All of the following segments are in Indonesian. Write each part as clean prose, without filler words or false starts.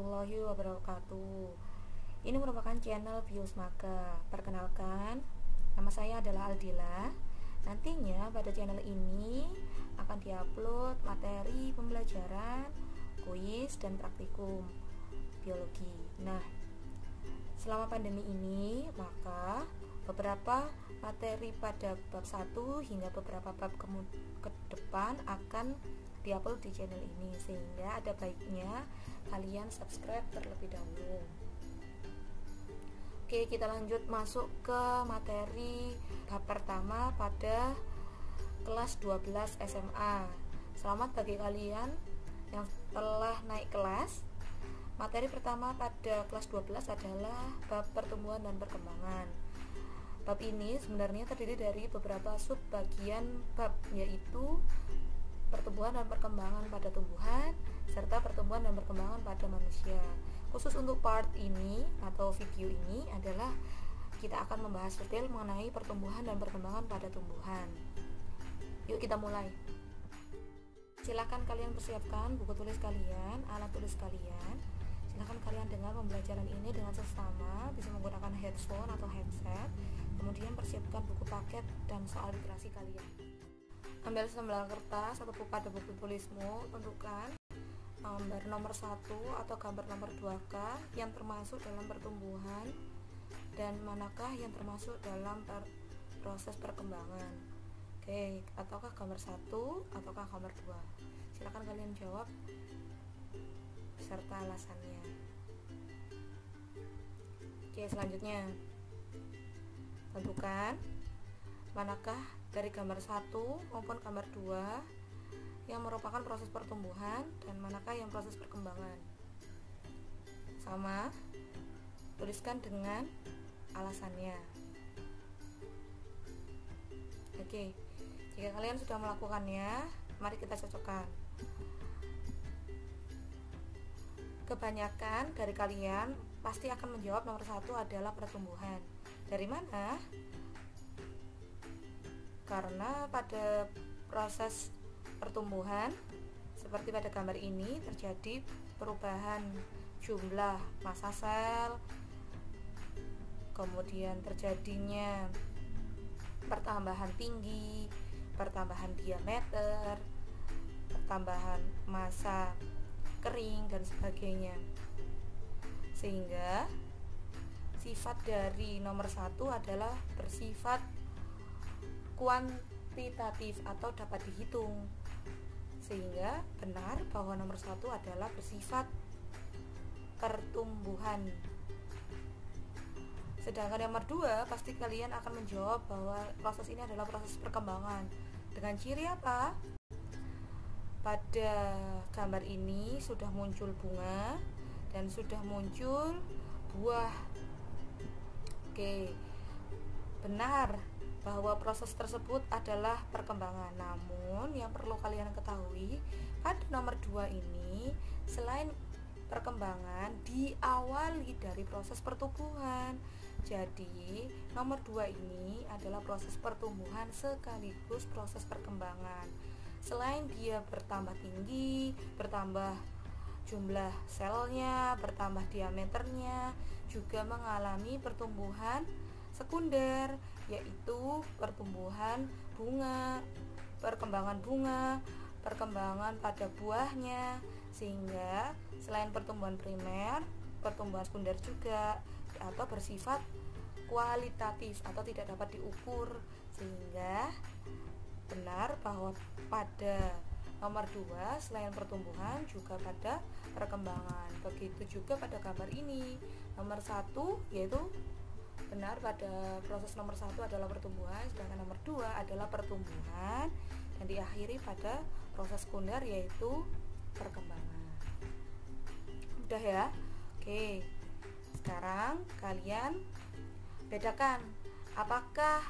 warahmatullahi wabarakatuh. Ini merupakan channel Bios Maka. Perkenalkan, nama saya adalah Aldila. Nantinya pada channel ini akan diupload materi pembelajaran, kuis, dan praktikum biologi. Nah, selama pandemi ini, maka beberapa materi pada bab 1 hingga beberapa bab ke depan akan diupload di channel ini, sehingga ada baiknya kalian subscribe terlebih dahulu. Oke, kita lanjut masuk ke materi bab pertama pada kelas 12 SMA. Selamat bagi kalian yang telah naik kelas. Materi pertama pada kelas 12 adalah bab pertumbuhan dan perkembangan. Bab ini sebenarnya terdiri dari beberapa subbagian bab, yaitu pertumbuhan dan perkembangan pada tumbuhan serta pertumbuhan dan perkembangan pada manusia. Khusus untuk part ini atau video ini adalah kita akan membahas detail mengenai pertumbuhan dan perkembangan pada tumbuhan. Yuk kita mulai. Silakan kalian persiapkan buku tulis kalian, alat tulis kalian. Silakan kalian dengar pembelajaran ini dengan seksama, bisa menggunakan headphone atau headset. Kemudian persiapkan buku paket dan soal literasi kalian. Ambil selembar kertas atau pada buku tulismu, tentukan gambar nomor 1 atau gambar nomor 2K yang termasuk dalam pertumbuhan dan manakah yang termasuk dalam proses perkembangan. Oke, ataukah gambar 1 ataukah gambar 2? Silakan kalian jawab serta alasannya. Oke, selanjutnya tentukan manakah dari gambar 1 maupun gambar 2 yang merupakan proses pertumbuhan dan manakah yang proses perkembangan. Sama, tuliskan dengan alasannya. Oke, jika kalian sudah melakukannya, mari kita cocokkan. Kebanyakan dari kalian pasti akan menjawab nomor 1 adalah pertumbuhan. Dari mana? Karena pada proses pertumbuhan seperti pada gambar ini terjadi perubahan jumlah massa sel, kemudian terjadinya pertambahan tinggi, pertambahan diameter, pertambahan massa kering dan sebagainya. Sehingga sifat dari nomor 1 adalah bersifat kuantitatif atau dapat dihitung, sehingga benar bahwa nomor 1 adalah bersifat pertumbuhan. Sedangkan nomor 2 pasti kalian akan menjawab bahwa proses ini adalah proses perkembangan. Dengan ciri apa? Pada gambar ini sudah muncul bunga dan sudah muncul buah. Oke, benar bahwa proses tersebut adalah perkembangan. Namun yang perlu kalian ketahui, pada nomor 2 ini selain perkembangan diawali dari proses pertumbuhan. Jadi nomor 2 ini adalah proses pertumbuhan sekaligus proses perkembangan. Selain dia bertambah tinggi, bertambah jumlah selnya, bertambah diameternya, juga mengalami pertumbuhan sekunder, yaitu pertumbuhan bunga, perkembangan bunga, perkembangan pada buahnya. Sehingga selain pertumbuhan primer, pertumbuhan sekunder juga atau bersifat kualitatif atau tidak dapat diukur. Sehingga benar bahwa pada nomor 2 selain pertumbuhan juga pada perkembangan. Begitu juga pada gambar ini. Nomor 1 yaitu benar pada proses nomor 1 adalah pertumbuhan, sedangkan nomor 2 adalah pertumbuhan dan diakhiri pada proses sekunder yaitu perkembangan. Udah ya? Oke. Sekarang kalian bedakan apakah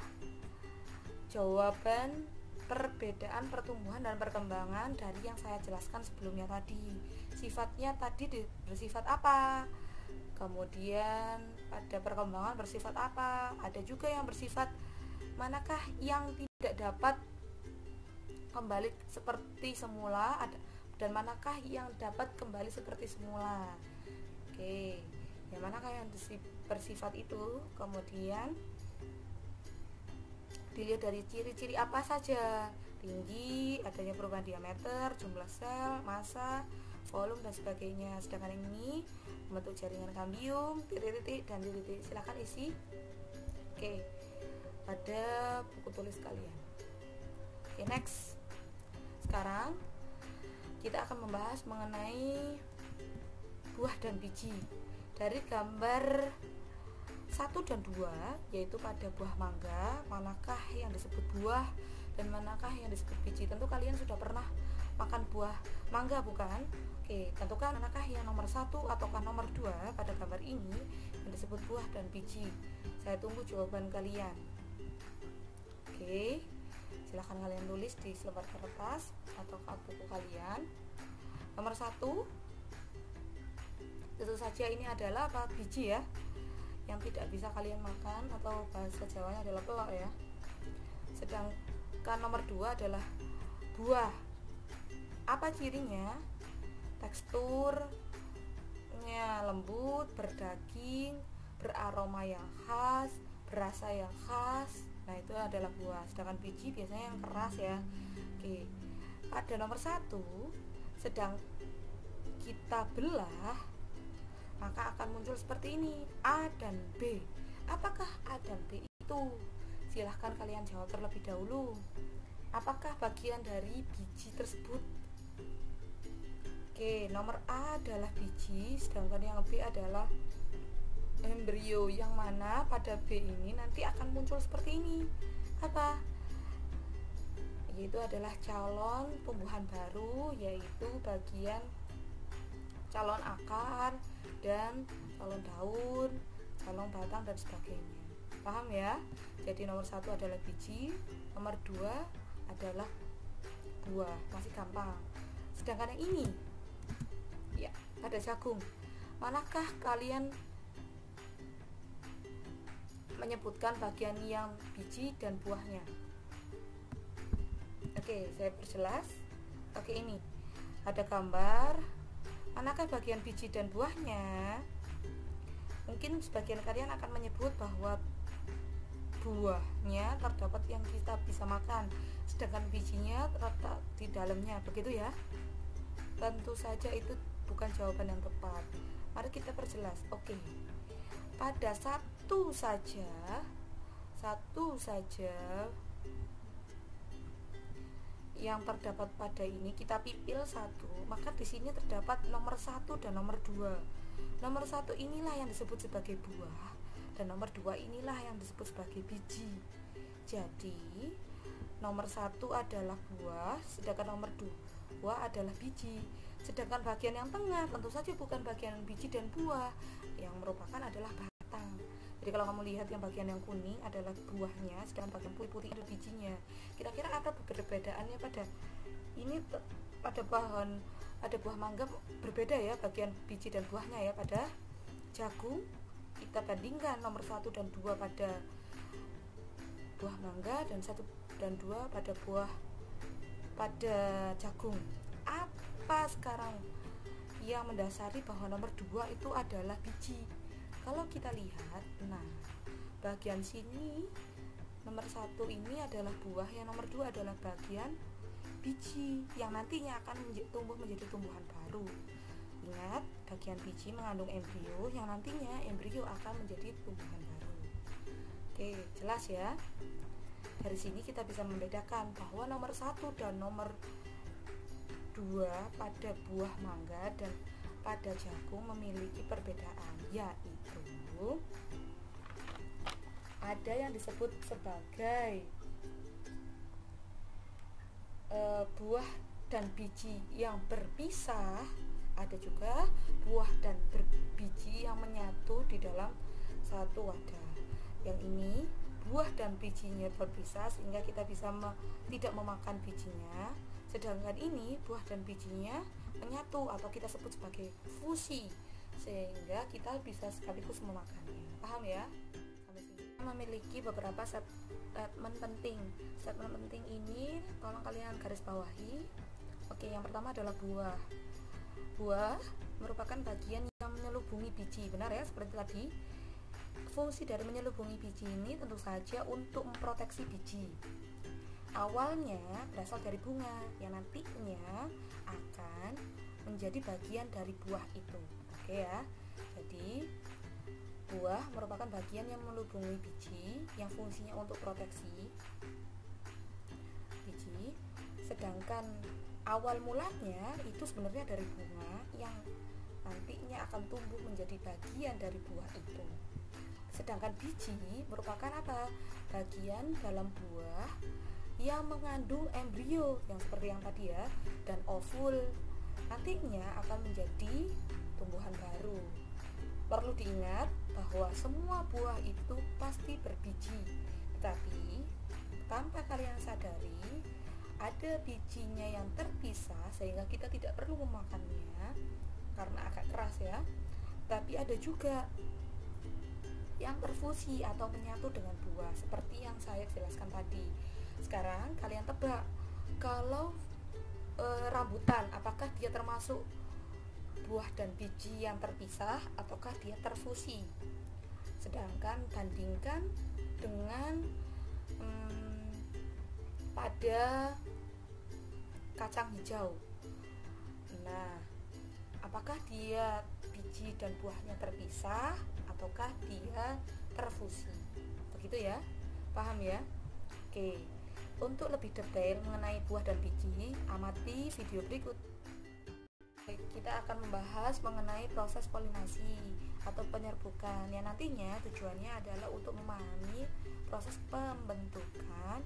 jawaban perbedaan pertumbuhan dan perkembangan dari yang saya jelaskan sebelumnya tadi. Sifatnya tadi bersifat apa? Kemudian pada perkembangan bersifat apa? Ada juga yang bersifat manakah yang tidak dapat kembali seperti semula, dan manakah yang dapat kembali seperti semula. Oke, yang manakah yang bersifat itu? Kemudian dilihat dari ciri-ciri apa saja: tinggi, adanya perubahan diameter, jumlah sel, massa, volume, dan sebagainya. Sedangkan ini membentuk jaringan kambium, titik-titik, dan titik-titik. Silahkan isi. Oke, pada buku tulis kalian. Oke, next. Sekarang kita akan membahas mengenai buah dan biji. Dari gambar 1 dan 2, yaitu pada buah mangga, manakah yang disebut buah dan manakah yang disebut biji? Tentu kalian sudah pernah makan buah mangga, bukan? Oke, tentukan manakah yang nomor 1 ataukah nomor 2 pada gambar ini yang disebut buah dan biji. Saya tunggu jawaban kalian. Oke, silahkan kalian tulis di selembar kertas atau buku kalian. Nomor 1, tentu saja ini adalah apa? Biji ya, yang tidak bisa kalian makan, atau bahasa Jawanya adalah pelok ya. Sedangkan nomor 2 adalah buah. Apa cirinya? Teksturnya lembut, berdaging, beraroma yang khas, berasa yang khas. Nah, itu adalah buah. Sedangkan biji biasanya yang keras ya. Oke, pada nomor 1, sedang kita belah, maka akan muncul seperti ini, A dan B. Apakah A dan B itu? Silahkan kalian jawab terlebih dahulu. Apakah bagian dari biji tersebut? Oke, nomor A adalah biji, sedangkan yang B adalah embrio, yang mana pada B ini nanti akan muncul seperti ini. Apa? Yaitu adalah calon tumbuhan baru, yaitu bagian calon akar dan calon daun, calon batang, dan sebagainya. Paham ya? Jadi nomor 1 adalah biji, nomor 2 adalah buah. Masih gampang. Sedangkan yang ini, ya, pada jagung, manakah kalian menyebutkan bagian yang biji dan buahnya? Oke, saya perjelas. Oke, ini ada gambar. Manakah bagian biji dan buahnya? Mungkin sebagian kalian akan menyebut bahwa buahnya terdapat yang kita bisa makan, sedangkan bijinya terletak di dalamnya, begitu ya? Tentu saja itu bukan jawaban yang tepat. Mari kita perjelas. Oke, pada satu saja yang terdapat pada ini kita pipil 1, maka di sini terdapat nomor 1 dan nomor 2. Nomor 1 inilah yang disebut sebagai buah, dan nomor 2 inilah yang disebut sebagai biji. Jadi nomor 1 adalah buah, sedangkan nomor 2 adalah biji. Sedangkan bagian yang tengah tentu saja bukan bagian biji dan buah, yang merupakan adalah batang. Jadi kalau kamu lihat yang bagian yang kuning adalah buahnya, sedangkan bagian putih-putih ada bijinya. Kira-kira ada perbedaannya pada ini, pada buah mangga berbeda ya bagian biji dan buahnya ya. Pada jagung kita bandingkan nomor 1 dan 2 pada buah mangga, dan 1 dan 2 pada jagung. Apa sekarang yang mendasari bahwa nomor 2 itu adalah biji? Kalau kita lihat, nah, bagian sini nomor 1 ini adalah buah, yang nomor 2 adalah bagian biji yang nantinya akan tumbuh menjadi tumbuhan baru. Ingat, bagian biji mengandung embrio, yang nantinya embrio akan menjadi tumbuhan baru. Oke, jelas ya? Dari sini kita bisa membedakan bahwa nomor 1 dan nomor 2 pada buah mangga dan pada jagung memiliki perbedaan, yaitu ada yang disebut sebagai buah dan biji yang berpisah, ada juga buah dan biji yang menyatu di dalam satu wadah. Yang ini buah dan bijinya berpisah sehingga kita bisa tidak memakan bijinya, sedangkan ini buah dan bijinya menyatu atau kita sebut sebagai fusi sehingga kita bisa sekaligus memakannya. Paham ya? Sampai sini. Memiliki beberapa statement penting. Statement penting ini tolong kalian garis bawahi. Oke, yang pertama adalah buah. Buah merupakan bagian yang menyelubungi biji. Benar ya, seperti tadi. Fungsi dari menyelubungi biji ini tentu saja untuk memproteksi biji. Awalnya berasal dari bunga yang nantinya akan menjadi bagian dari buah itu. Oke ya. Jadi buah merupakan bagian yang melubungi biji yang fungsinya untuk proteksi biji, sedangkan awal mulanya itu sebenarnya dari bunga yang nantinya akan tumbuh menjadi bagian dari buah itu. Sedangkan biji merupakan apa? Bagian dalam buah yang mengandung embrio yang seperti yang tadi ya, dan ovul nantinya akan menjadi tumbuhan baru. Perlu diingat bahwa semua buah itu pasti berbiji, tetapi tanpa kalian sadari ada bijinya yang terpisah sehingga kita tidak perlu memakannya karena agak keras ya. Tapi ada juga yang terfusi atau menyatu dengan buah seperti yang saya jelaskan tadi. Sekarang kalian tebak, kalau rambutan apakah dia termasuk buah dan biji yang terpisah ataukah dia terfusi? Sedangkan bandingkan dengan pada kacang hijau. Nah, apakah dia biji dan buahnya terpisah ataukah dia terfusi? Begitu ya, paham ya? Oke, untuk lebih detail mengenai buah dan biji, amati video berikut. Kita akan membahas mengenai proses polinasi atau penyerbukan yang nantinya tujuannya adalah untuk memahami proses pembentukan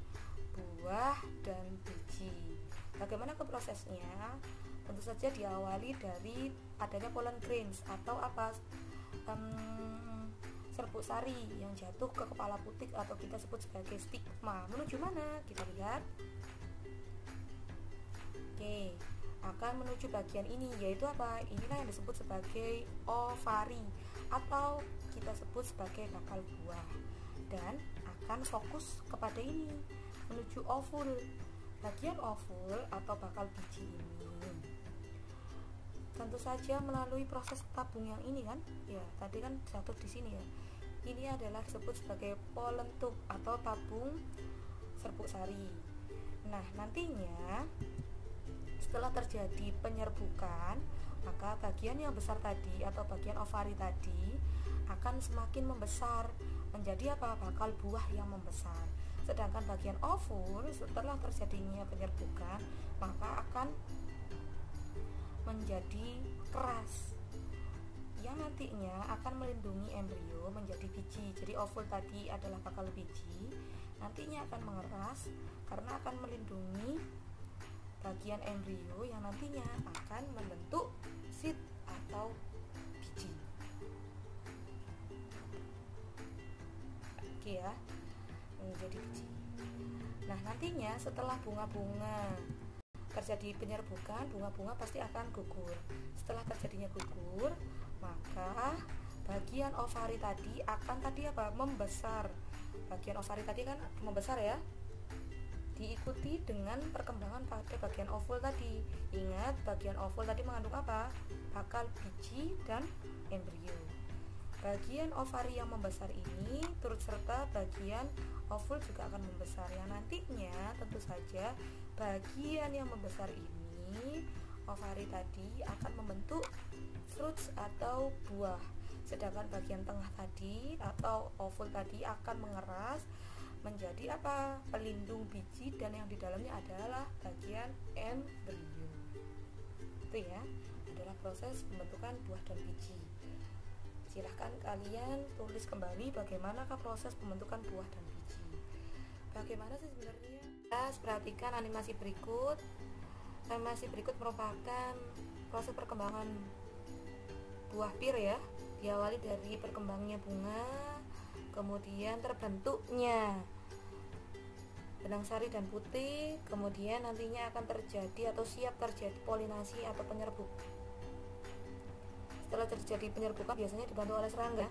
buah dan biji. Bagaimana ke prosesnya? Tentu saja diawali dari adanya pollen grains atau apa, serbuk sari yang jatuh ke kepala putik atau kita sebut sebagai stigma. Menuju mana? Kita lihat. Oke, akan menuju bagian ini, yaitu apa? Inilah yang disebut sebagai ovari atau kita sebut sebagai bakal buah, dan akan fokus kepada ini menuju ovul. Bagian ovul atau bakal biji ini tentu saja melalui proses tabung yang ini kan ya, tadi kan jatuh di sini ya. Ini adalah disebut sebagai pollen tube atau tabung serbuk sari. Nah, nantinya setelah terjadi penyerbukan, maka bagian yang besar tadi atau bagian ovari tadi akan semakin membesar menjadi apa? Bakal buah yang membesar. Sedangkan bagian ovul setelah terjadinya penyerbukan, maka akan menjadi keras yang nantinya akan melindungi embrio menjadi biji. Jadi ovul tadi adalah bakal biji, nantinya akan mengeras karena akan melindungi bagian embrio yang nantinya akan membentuk seed atau biji. Oke ya, menjadi biji. Nah, nantinya setelah bunga-bunga terjadi penyerbukan, bunga-bunga pasti akan gugur. Setelah terjadinya gugur, maka bagian ovari tadi akan membesar. Bagian ovari tadi kan membesar ya, diikuti dengan perkembangan pada bagian ovul tadi. Ingat, bagian ovul tadi mengandung apa? Bakal biji dan embrio. Bagian ovari yang membesar ini turut serta bagian ovul juga akan membesar, yang nantinya tentu saja bagian yang membesar ini, ovari tadi, akan membentuk fruits atau buah. Sedangkan bagian tengah tadi atau ovul tadi akan mengeras menjadi apa? Pelindung biji, dan yang di dalamnya adalah bagian embrio. Itu ya, adalah proses pembentukan buah dan biji. Silahkan kalian tulis kembali bagaimanakah proses pembentukan buah dan biji. Bagaimana sih sebenarnya? Kita perhatikan animasi berikut. Animasi berikut merupakan proses perkembangan buah pir ya. Diawali dari perkembangannya bunga, kemudian terbentuknya benang sari dan putih, kemudian nantinya akan terjadi atau siap terjadi polinasi atau penyerbukan. Setelah terjadi penyerbukan biasanya dibantu oleh serangga.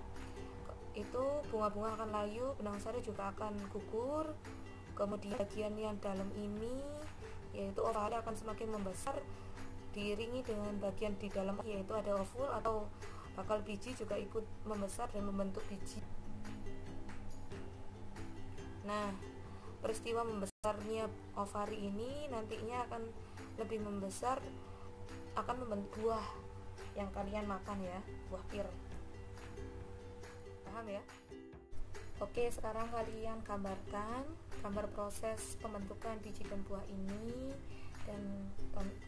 Itu bunga-bunga akan layu, benang sari juga akan gugur. Kemudian bagian yang dalam ini yaitu ovari akan semakin membesar diiringi dengan bagian di dalam yaitu ada ovul atau bakal biji juga ikut membesar dan membentuk biji. Nah, peristiwa membesarnya ovari ini nantinya akan lebih membesar, akan membentuk buah yang kalian makan ya, buah pir. Paham ya? Oke, sekarang kalian gambar proses pembentukan biji dan buah ini, dan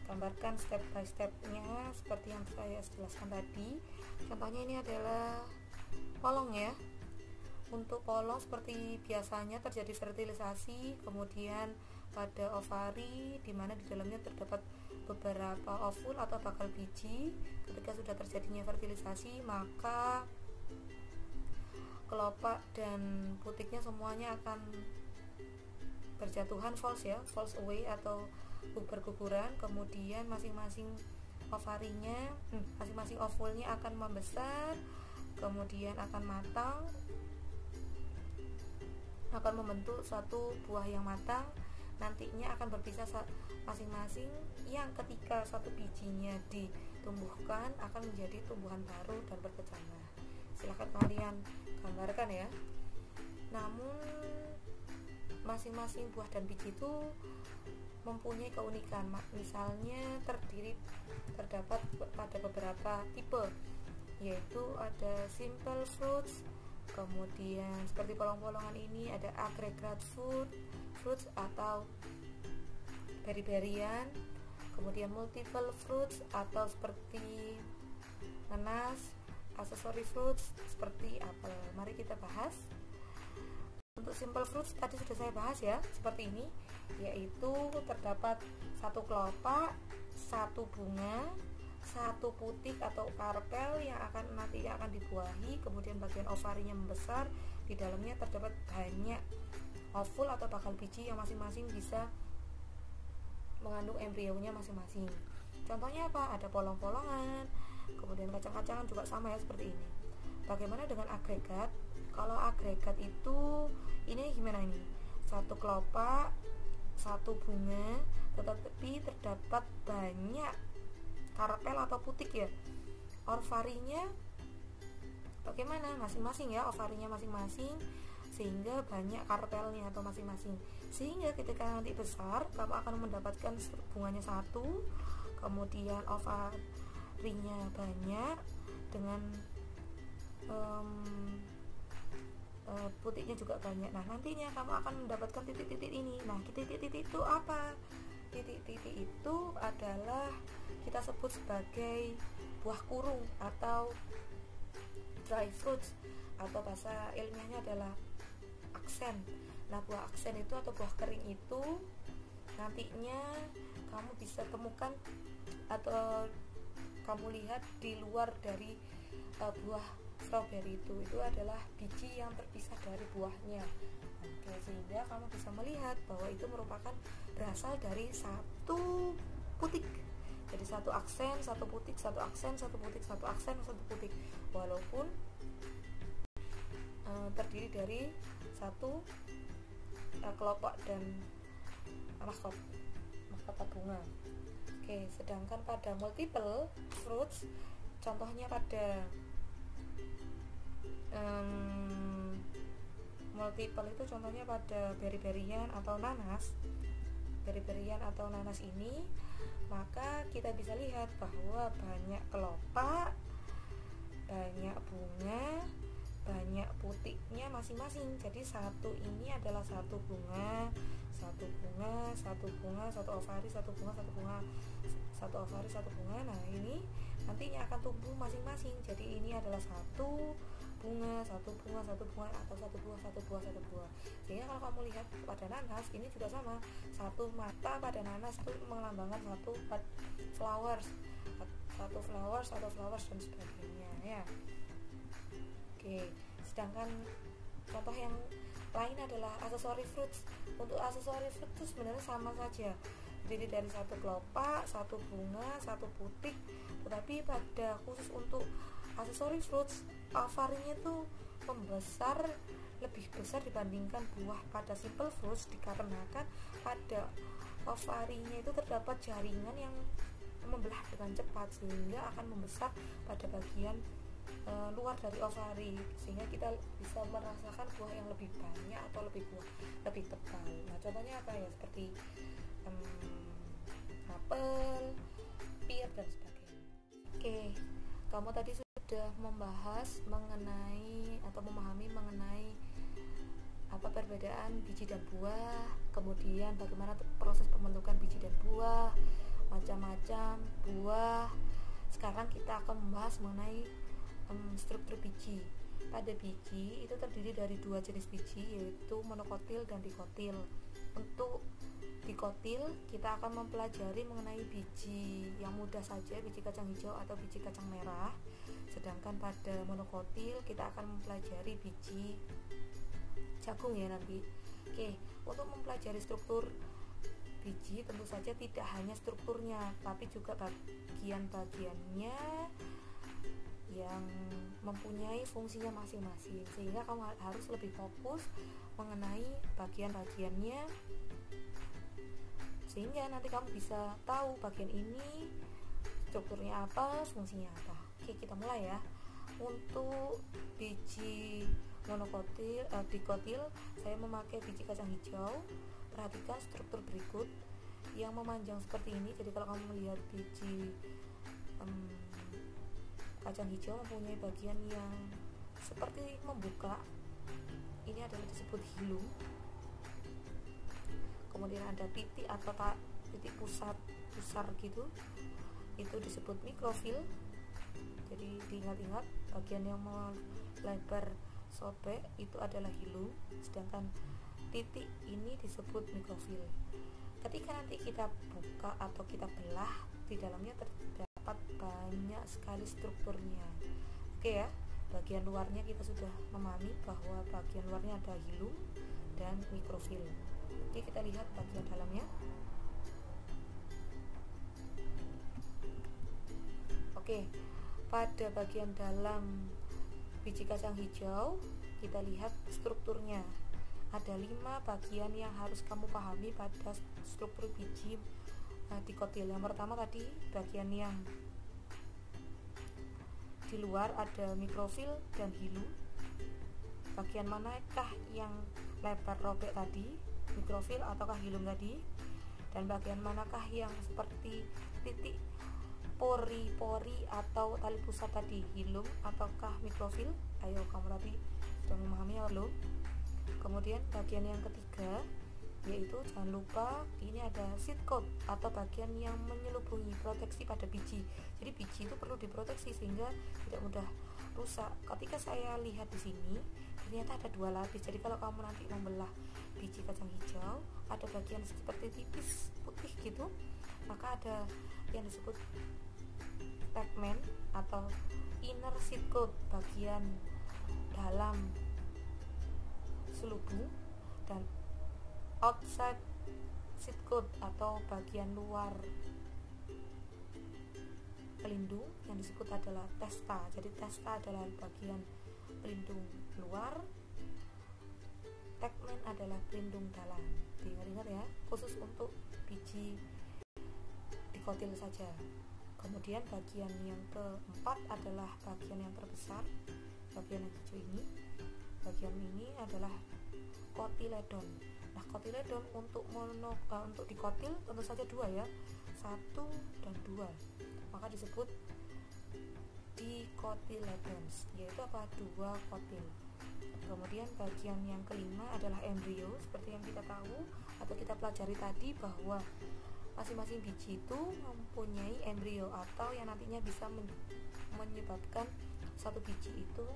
gambarkan step by stepnya seperti yang saya jelaskan tadi. Contohnya ini adalah polong ya. Untuk polong seperti biasanya terjadi fertilisasi, kemudian pada ovari di mana di dalamnya terdapat beberapa ovul atau bakal biji. Ketika sudah terjadinya fertilisasi, maka kelopak dan putiknya semuanya akan berjatuhan, falls away atau berguguran. Kemudian masing-masing ovarinya, masing-masing ovulnya akan membesar, kemudian akan matang, akan membentuk suatu buah yang matang. Nantinya akan berpisah masing-masing, yang ketika satu bijinya ditumbuhkan akan menjadi tumbuhan baru dan berkecambah. Silahkan kalian gambarkan ya. Namun masing-masing buah dan biji itu mempunyai keunikan. Misalnya terdapat pada beberapa tipe, yaitu ada simple fruits, kemudian seperti polong-polongan ini ada aggregate fruits atau berry-berryan, kemudian multiple fruits atau seperti nanas, accessory fruits seperti apel. Mari kita bahas. Untuk simple fruits tadi sudah saya bahas ya, seperti ini, yaitu terdapat satu kelopak, satu bunga, satu putik atau karpel yang nanti akan dibuahi, kemudian bagian ovarinya membesar, di dalamnya terdapat banyak ovul atau bakal biji yang masing-masing bisa mengandung embrionya masing-masing. Contohnya apa? Ada polong-polongan, kemudian kacang-kacangan juga sama ya, seperti ini. Bagaimana dengan agregat? Kalau agregat itu ini gimana ini? Satu kelopak, satu bunga, tetapi terdapat banyak karpel atau putik ya. Ovarinya bagaimana? Masing-masing ya, ovarinya masing-masing, sehingga banyak karpelnya atau masing-masing. Sehingga ketika nanti besar, kamu akan mendapatkan bunganya satu, kemudian ovarinya banyak dengan putiknya juga banyak. Nah, nantinya kamu akan mendapatkan titik-titik ini. Nah, titik-titik itu apa? Titik-titik itu adalah kita sebut sebagai buah kurung atau dry fruits, atau bahasa ilmiahnya adalah aksen. Nah, buah aksen itu atau buah kering itu nantinya kamu bisa temukan atau kamu lihat di luar dari buah strawberry itu adalah biji yang terpisah dari buahnya. Oke, sehingga kamu bisa melihat bahwa itu merupakan berasal dari satu putik. Jadi satu aksen, satu putik, satu aksen, satu putik, satu aksen, satu putik. Walaupun terdiri dari satu kelopak dan mahkota bunga. Oke, sedangkan pada multiple fruits, contohnya pada multiple itu contohnya pada berry-berryan atau nanas. Berry-berryan atau nanas ini, maka kita bisa lihat bahwa banyak kelopak, banyak bunga, banyak putiknya masing-masing. Jadi satu ini adalah satu bunga, satu bunga, satu bunga, satu ovari, satu bunga, satu bunga, satu ovari, satu bunga. Nah, ini nantinya akan tumbuh masing-masing. Jadi ini adalah satu bunga, satu bunga, satu bunga, atau satu buah, satu buah, satu buah. Sehingga kalau kamu lihat pada nanas ini juga sama, satu mata pada nanas itu melambangkan satu flowers, satu flowers dan sebagainya ya. Oke, sedangkan contoh yang lain adalah accessory fruits. Untuk accessory fruit itu sebenarnya sama saja, jadi dari satu kelopak, satu bunga, satu putik. Tetapi pada khusus untuk accessory fruits, ovarinya itu membesar, lebih besar dibandingkan buah pada simple fruits, dikarenakan pada ovarinya itu terdapat jaringan yang membelah dengan cepat sehingga akan membesar pada bagian luar dari ovari, sehingga kita bisa merasakan buah yang lebih banyak atau lebih tebal. Nah, contohnya apa ya, seperti apel, pir dan sebagainya. Oke, kamu tadi sudah membahas mengenai atau memahami mengenai apa perbedaan biji dan buah, kemudian bagaimana proses pembentukan biji dan buah, macam-macam buah. Sekarang kita akan membahas mengenai struktur biji. Pada biji itu terdiri dari dua jenis biji, yaitu monokotil dan dikotil. Untuk dikotil kita akan mempelajari mengenai biji yang mudah saja, biji kacang hijau atau biji kacang merah. Sedangkan pada monokotil kita akan mempelajari biji jagung ya nanti. Oke, untuk mempelajari struktur biji tentu saja tidak hanya strukturnya, tapi juga bagian-bagiannya yang mempunyai fungsinya masing-masing, sehingga kamu harus lebih fokus mengenai bagian-bagiannya, sehingga nanti kamu bisa tahu bagian ini strukturnya apa, fungsinya apa. Oke, kita mulai ya. Untuk biji monokotil, dikotil, saya memakai biji kacang hijau. Perhatikan struktur berikut yang memanjang seperti ini. Jadi kalau kamu melihat biji kacang hijau mempunyai bagian yang seperti membuka, ini adalah disebut hilum. Kemudian ada titik atau titik pusat besar gitu, itu disebut mikrofil. Jadi diingat-ingat, bagian yang melebar sobek itu adalah hilum, sedangkan titik ini disebut mikrofil. Ketika nanti kita buka atau kita belah, di dalamnya terdapat banyak sekali strukturnya. Oke ya, bagian luarnya kita sudah memahami bahwa bagian luarnya ada hilum dan mikrofil. Oke, kita lihat bagian dalamnya. Oke, pada bagian dalam biji kacang hijau kita lihat strukturnya. Ada 5 bagian yang harus kamu pahami pada struktur biji dikotil. Yang pertama tadi bagian yang di luar ada mikrofil dan hilum. Bagian manakah yang lebar robek tadi, mikrofil ataukah hilum tadi? Dan bagian manakah yang seperti titik pori-pori atau tali pusat tadi, hilum ataukah mikrofil? Ayo, kamu tadi sudah memahami ya belum? Kemudian bagian yang ketiga, yaitu jangan lupa ini ada seed coat atau bagian yang menyelubungi proteksi pada biji. Jadi biji itu perlu diproteksi sehingga tidak mudah rusak. Ketika saya lihat di sini, ternyata ada 2 lapis. Jadi kalau kamu nanti membelah biji kacang hijau, ada bagian seperti tipis putih gitu, maka ada yang disebut tegmen atau inner seed coat, bagian dalam selubung, dan outside seed coat atau bagian luar pelindung yang disebut adalah testa. Jadi testa adalah bagian pelindung luar, tegmen adalah pelindung dalam. Diingat-ingat ya, khusus untuk biji dikotil saja. Kemudian bagian yang keempat adalah bagian yang terbesar, bagian yang hijau ini. Bagian ini adalah kotiledon. Nah, kotiledon untuk dikotil tentu saja 2 ya, 1 dan 2, maka disebut dikotiledons, yaitu apa? 2 kotil. Kemudian bagian yang kelima adalah embrio. Seperti yang kita tahu atau kita pelajari tadi bahwa masing-masing biji itu mempunyai embrio atau yang nantinya bisa menyebabkan satu biji itu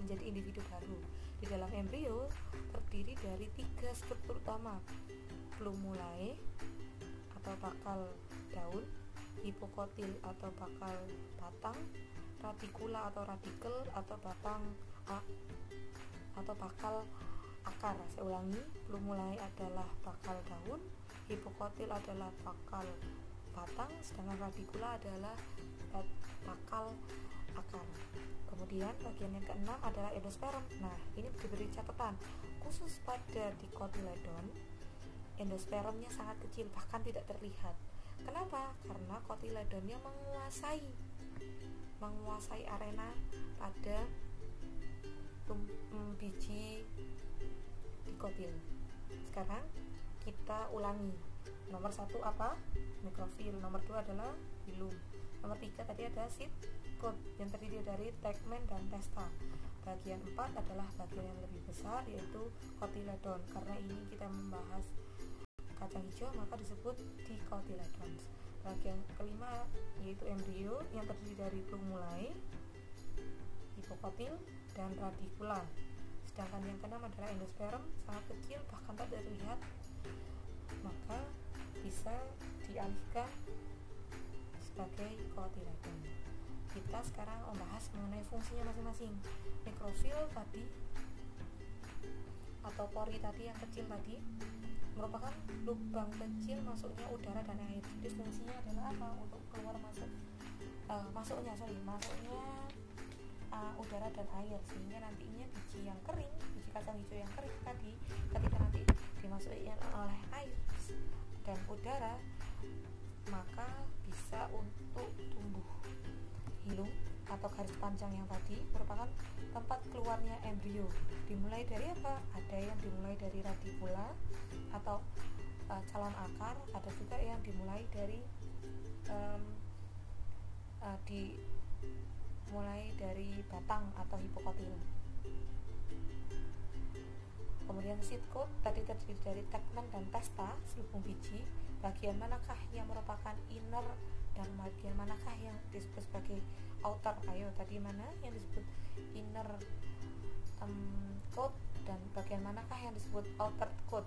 menjadi individu baru. Di dalam embrio terdiri dari 3 struktur utama: plumulae atau bakal daun, hipokotil atau bakal batang, radicula atau radikel atau batang atau bakal akar. Saya ulangi, plumulae adalah bakal daun, hipokotil adalah bakal batang, sedangkan radicula adalah bakal akar. Kemudian bagian yang keenam adalah endosperm. Nah, ini diberi catatan khusus pada dikotiledon, endospermnya sangat kecil, bahkan tidak terlihat. Kenapa? Karena kotiledonnya menguasai arena pada biji dikotil. Sekarang kita ulangi. Nomor 1 apa? Mikrofil. Nomor 2 adalah hilum. Nomor 3 tadi ada seed coat yang terdiri dari tegmen dan testa. Bagian 4 adalah bagian yang lebih besar, yaitu kotiledon. Karena ini kita membahas kacang hijau, maka disebut dicotyledon. Bagian kelima yaitu embrio yang terdiri dari plumulae, hipokotil, dan radicula. Sedangkan yang keenam adalah endosperm, sangat kecil bahkan tak terlihat, maka bisa dialihkan sebagai kotiledon. Kita sekarang membahas mengenai fungsinya masing-masing. Mikrofil tadi atau pori tadi yang kecil tadi merupakan lubang kecil masuknya udara dan air. Jadi fungsinya adalah apa? Untuk keluar masuk masuknya udara dan air, sehingga nantinya biji yang kering, biji kacang hijau yang kering tadi, ketika nanti dimasuki oleh air dan udara, maka bisa untuk tumbuh. Hilum atau garis panjang yang tadi merupakan tempat keluarnya embrio. Dimulai dari apa? Ada yang dimulai dari radicula atau calon akar, ada juga yang dimulai dari mulai dari batang atau hipokotil. Kemudian seed coat tadi terdiri dari tegmen dan testa, selubung biji. Bagian manakah yang merupakan inner dan bagian manakah yang disebut sebagai outer? Ayo, tadi mana yang disebut inner coat dan bagian manakah yang disebut outer coat?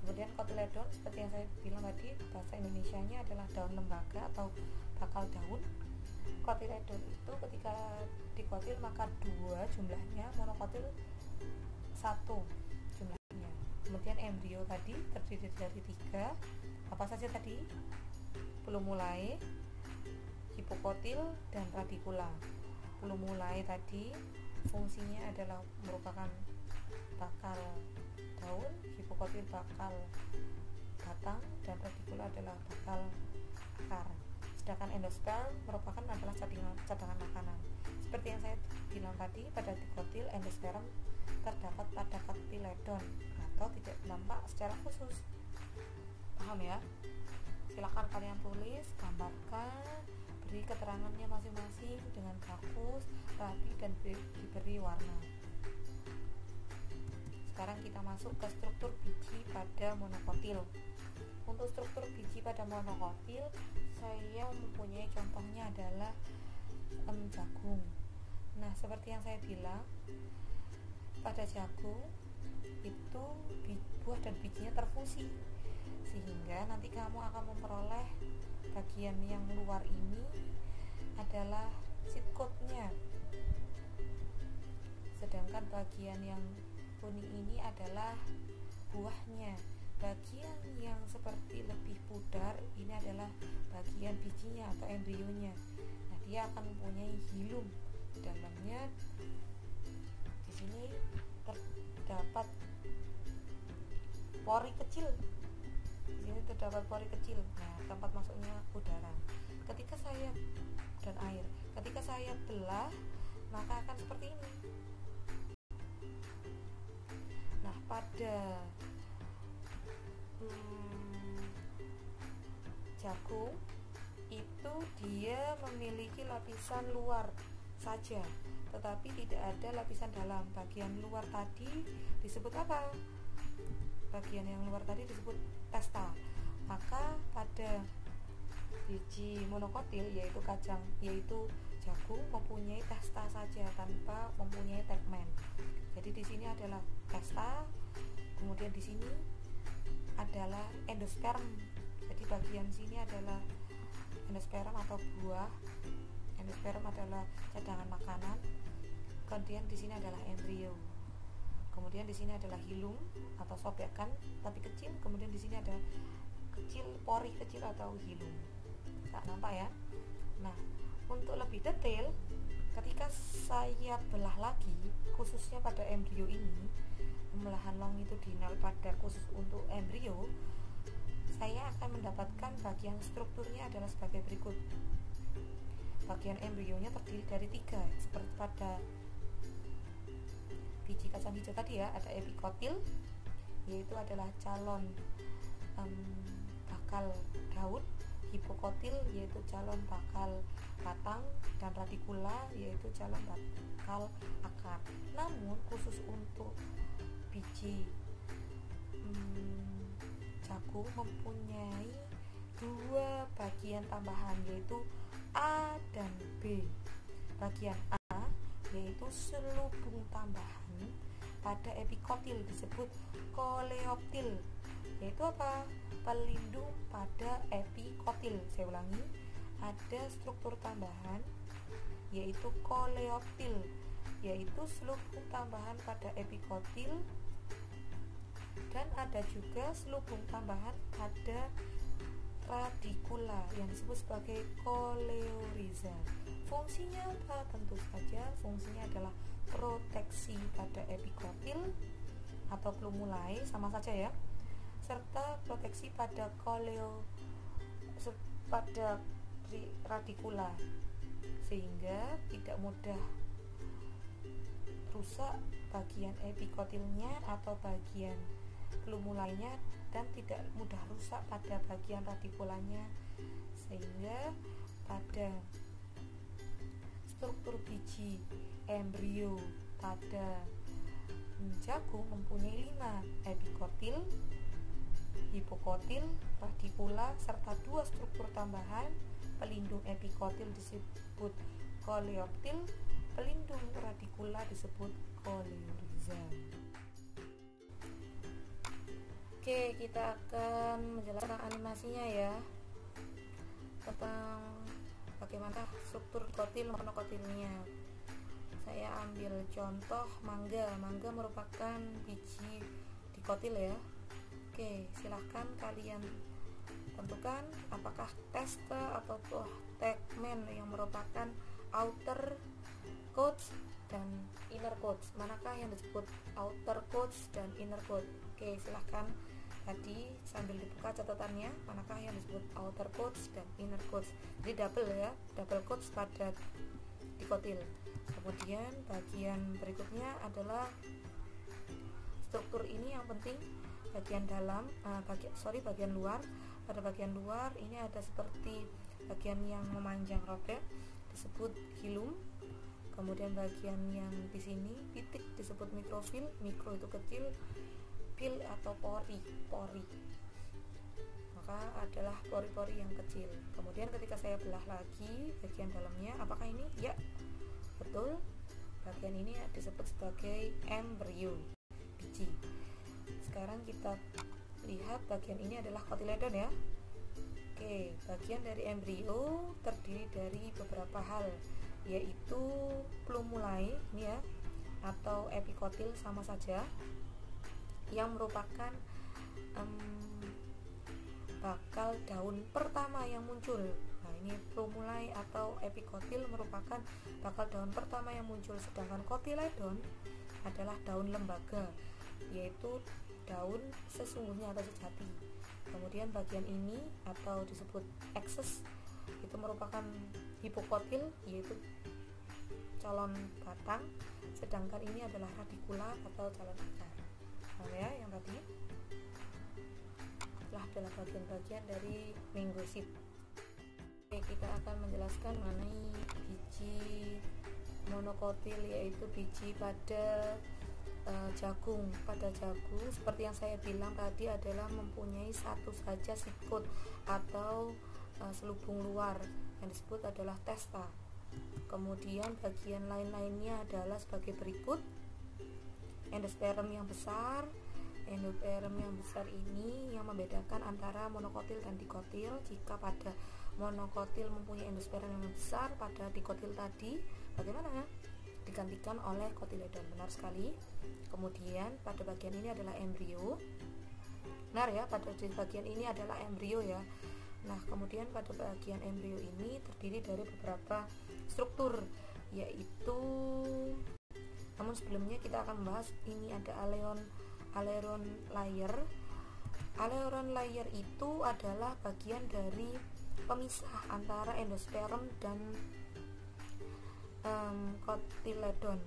Kemudian kotiledon seperti yang saya bilang tadi, bahasa Indonesianya adalah daun lembaga atau bakal daun. Kotiledon itu ketika dikotil maka 2 jumlahnya, monokotil 1 jumlahnya. Kemudian embrio tadi terdiri dari 3, apa saja tadi? Plumulae, hipokotil, dan radicula. Plumulae tadi fungsinya adalah merupakan bakal daun, hipokotil bakal batang, dan radicula adalah bakal akar. Sedangkan endosperm merupakan adalah cadangan makanan. Seperti yang saya bilang tadi, pada dikotil endosperm terdapat pada kotiledon atau tidak nampak secara khusus. Paham ya? Silakan kalian tulis, gambarkan, beri keterangannya masing-masing dengan bagus, rapi, dan diberi warna. Sekarang kita masuk ke struktur biji pada monokotil. Untuk struktur biji pada monokotil, saya mempunyai contohnya adalah jagung. Nah, seperti yang saya bilang, pada jagung itu buah dan bijinya terfusi, sehingga nanti kamu akan memperoleh bagian yang luar ini adalah seed coat-nya, sedangkan bagian yang kuning ini adalah buahnya. Bagian yang seperti lebih pudar ini adalah bagian bijinya atau embrionya. Nah, dia akan mempunyai hilum di dalamnya. Di sini terdapat pori kecil. Di sini terdapat pori kecil. Nah, tempat masuknya udara. Ketika saya belah, maka akan seperti ini. Nah, pada jagung itu dia memiliki lapisan luar saja, tetapi tidak ada lapisan dalam. Bagian luar tadi disebut apa? Bagian yang luar tadi disebut testa. Maka pada biji monokotil yaitu jagung mempunyai testa saja tanpa mempunyai tegmen. Jadi di sini adalah testa, kemudian di sini adalah endosperm. Jadi bagian sini adalah endosperm atau buah. Endosperm adalah cadangan makanan. Kemudian di sini adalah embrio. Kemudian di sini adalah hilum atau sobekan tapi kecil. Kemudian di sini ada pori kecil atau hilum. Tak nampak ya? Nah, untuk lebih detail, ketika saya belah lagi, khususnya pada embrio ini, pembelahan longitudinal pada khusus untuk embrio, saya akan mendapatkan bagian strukturnya adalah sebagai berikut. Bagian embrionya terdiri dari 3, seperti pada biji kacang hijau tadi ya. Ada epikotil, yaitu adalah calon bakal daun, hipokotil yaitu calon bakal batang, dan radikula yaitu calon bakal akar. Namun khusus untuk biji jagung mempunyai 2 bagian tambahan, yaitu A dan B. Bagian A yaitu selubung tambahan pada epikotil disebut koleoptil, yaitu apa? Pelindung pada epikotil. Saya ulangi, ada struktur tambahan yaitu koleoptil, yaitu selubung tambahan pada epikotil, dan ada juga selubung tambahan pada radikula yang disebut sebagai koleoriza. Fungsinya apa? Tentu saja fungsinya adalah proteksi pada epikotil atau plumulae, sama saja ya, serta proteksi pada pada radikula, sehingga tidak mudah rusak bagian epikotilnya atau bagian plumulainya, dan tidak mudah rusak pada bagian radikulanya, sehingga pada struktur biji embrio pada jagung mempunyai 5 epikotil, hipokotil, radikula, serta 2 struktur tambahan. Pelindung epikotil disebut koleoptil, pelindung radikula disebut koleoriza. Oke, kita akan menjelaskan animasinya ya, tentang bagaimana struktur kotil monokotilnya. Saya ambil contoh mangga. Mangga merupakan biji dikotil ya. Oke, silahkan kalian tentukan apakah teste atau tegmen yang merupakan outer coats dan inner coats. Manakah yang disebut outer coats dan inner coat? Oke, silahkan tadi sambil dibuka catatannya, manakah yang disebut outer coats dan inner coats. Jadi double ya, double coats pada dikotil. Kemudian bagian berikutnya adalah struktur ini yang penting, bagian dalam, bagian luar. Pada bagian luar ini ada seperti bagian yang memanjang robek disebut hilum. Kemudian bagian yang di sini pitik disebut mikrofil, mikro itu kecil, pil atau pori, maka adalah pori-pori yang kecil. Kemudian ketika saya belah lagi bagian dalamnya, apakah ini? Ya, betul, bagian ini disebut sebagai embrio, biji. Sekarang kita lihat bagian ini adalah kotiledon ya. Oke, bagian dari embrio terdiri dari beberapa hal, yaitu plumulae ini ya, atau epikotil sama saja, yang merupakan bakal daun pertama yang muncul. Nah, ini plumulae atau epikotil merupakan bakal daun pertama yang muncul, sedangkan kotiledon adalah daun lembaga, yaitu daun sesungguhnya atau sejati. Kemudian bagian ini atau disebut axis itu merupakan hipokotil, yaitu calon batang, sedangkan ini adalah radikula atau calon akar. Nah, ya, yang tadi adalah bagian-bagian dari mango seed. Oke, kita akan menjelaskan mengenai biji monokotil, yaitu biji pada jagung. Pada jagung, seperti yang saya bilang tadi, adalah mempunyai satu saja seed coat atau selubung luar yang disebut adalah testa. Kemudian bagian lain-lainnya adalah sebagai berikut: endosperm yang besar. Endosperm yang besar ini yang membedakan antara monokotil dan dikotil. Jika pada monokotil mempunyai endosperm yang besar, pada dikotil tadi bagaimana? Digantikan oleh kotiledon. Benar sekali. Kemudian pada bagian ini adalah embrio. Benar ya, pada bagian ini adalah embrio ya. Nah, kemudian pada bagian embrio ini terdiri dari beberapa struktur, yaitu, namun sebelumnya kita akan membahas ini ada aleron layer. Aileron layer itu adalah bagian dari pemisah antara endosperm dan cotyledon.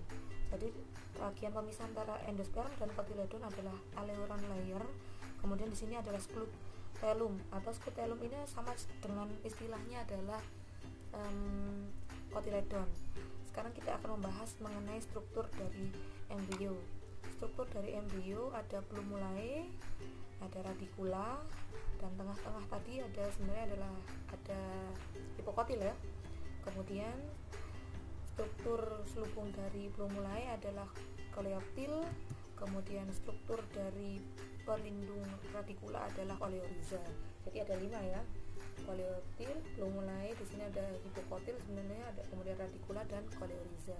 Jadi bagian pemisah antara endosperm dan cotyledon adalah aileron layer. Kemudian di sini adalah scutellum atau scutellum ini sama dengan istilahnya adalah cotyledon. Sekarang kita akan membahas mengenai struktur dari embrio. Struktur dari embrio ada plumulae, ada radicula, dan tengah-tengah tadi sebenarnya ada hipokotil ya. Kemudian struktur selubung dari plumulae adalah coleoptil. Kemudian struktur dari pelindung radicula adalah oleoriza. Jadi ada 5 ya. Coleoptil, plumulae, di sini ada hipokotil sebenarnya, ada kemudian radicula dan oleoriza.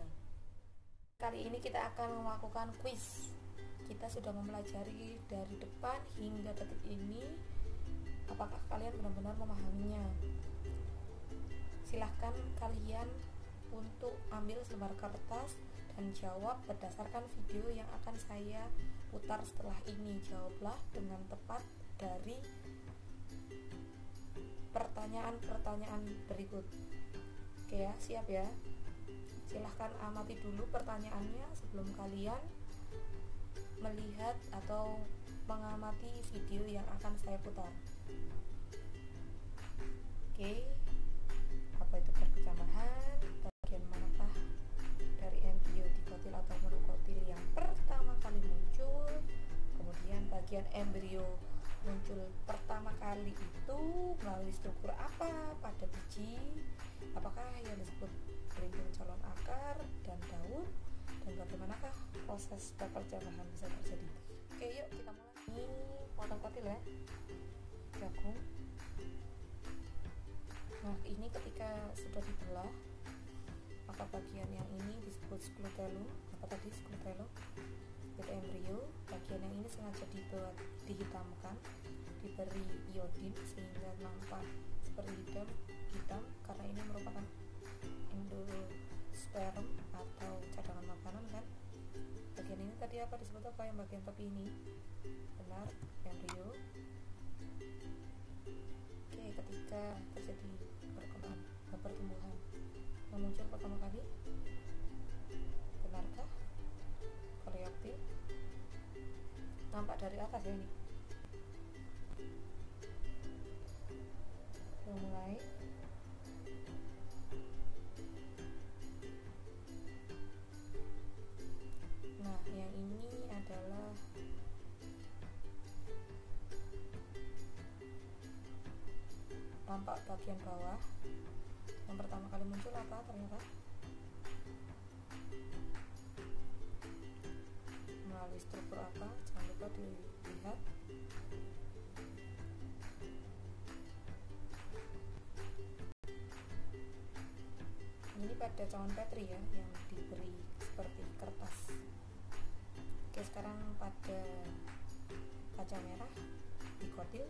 Kali ini kita akan melakukan quiz. Kita sudah mempelajari dari depan hingga detik ini. Apakah kalian benar-benar memahaminya? Silahkan kalian untuk ambil selembar kertas dan jawab berdasarkan video yang akan saya putar setelah ini. Jawablah dengan tepat dari pertanyaan-pertanyaan berikut. Oke ya, siap ya? Silahkan amati dulu pertanyaannya sebelum kalian melihat atau mengamati video yang akan saya putar. Oke, apa itu perkecamahan? Bagian manakah dari embrio dikotil atau monokotil yang pertama kali muncul? Kemudian bagian embrio muncul pertama kali itu melalui struktur apa pada biji? Apakah yang disebut pelindung calon akar dan daun? Dan bagaimanakah proses perkecamahan bisa terjadi? Oke, yuk kita mulai. Ini monokotil ya, jagung. Nah, ini ketika sudah dibelah, maka bagian yang ini disebut scutellum. Apa tadi scutellum? Itu embrio. Bagian yang ini sengaja dihitamkan, diberi iodin sehingga nampak seperti hitam karena ini merupakan endosperm atau cadangan makanan kan. Bagian ini tadi apa disebut apa, yang bagian tepi ini? Benar, embrio. Oke, ketika terjadi pertumbuhan yang muncul pertama kali, benarkah coleoptil? Nampak dari atas ya ini. Mulai nah, yang ini adalah tampak bagian bawah. Yang pertama kali muncul apa ternyata? Melalui struktur apa? Jangan lupa dilihat. Ini pada cawan Petri ya, yang diberi seperti kertas. Oke, sekarang pada kaca merah dikotil.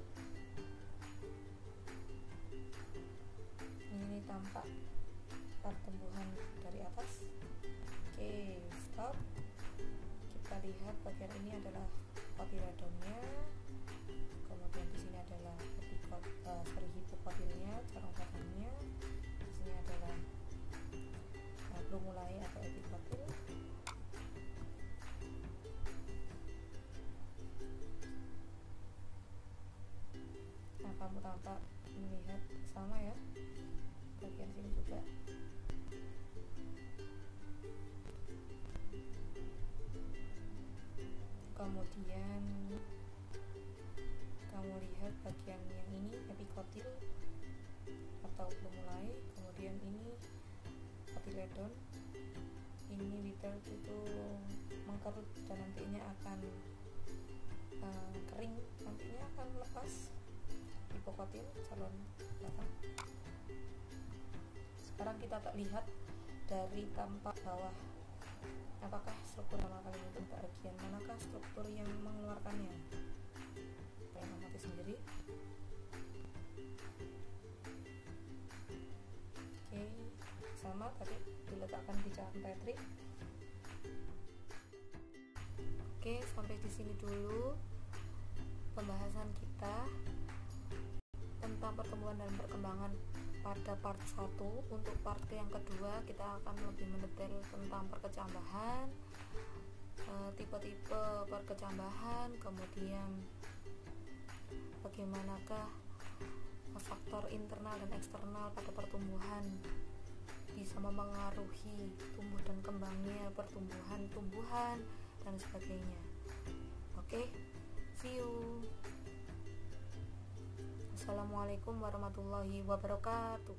Ini tampak pertumbuhan dari atas. Oke, stop. Kita lihat bagian ini adalah cotyledonnya. Kemudian di sini adalah hipokotilnya, carung batangnya. Di sini adalah plumulae atau epikotil. Nah, kamu tampak melihat sama ya, bagian sini juga. Kemudian kamu lihat bagian yang ini epikotil atau plumulae. Kemudian ini cotyledon. Ini bitter itu mengkerut dan nantinya akan kering, nantinya akan lepas. Hipokotil, calon batang. Sekarang kita lihat dari tampak bawah, apakah struktur pertama kali muncul, bagian manakah struktur yang mengeluarkannya? Kalian amati sendiri. Oke, sama tadi diletakkan di cawan Petri. Oke, sampai di sini dulu. pembahasan kita tentang pertumbuhan dan perkembangan pada part 1. Untuk part yang kedua kita akan lebih mendetail tentang perkecambahan, tipe-tipe perkecambahan, kemudian bagaimanakah faktor internal dan eksternal pada pertumbuhan bisa memengaruhi tumbuh dan kembangnya tumbuhan dan sebagainya. Oke, see you. Assalamualaikum warahmatullahi wabarakatuh.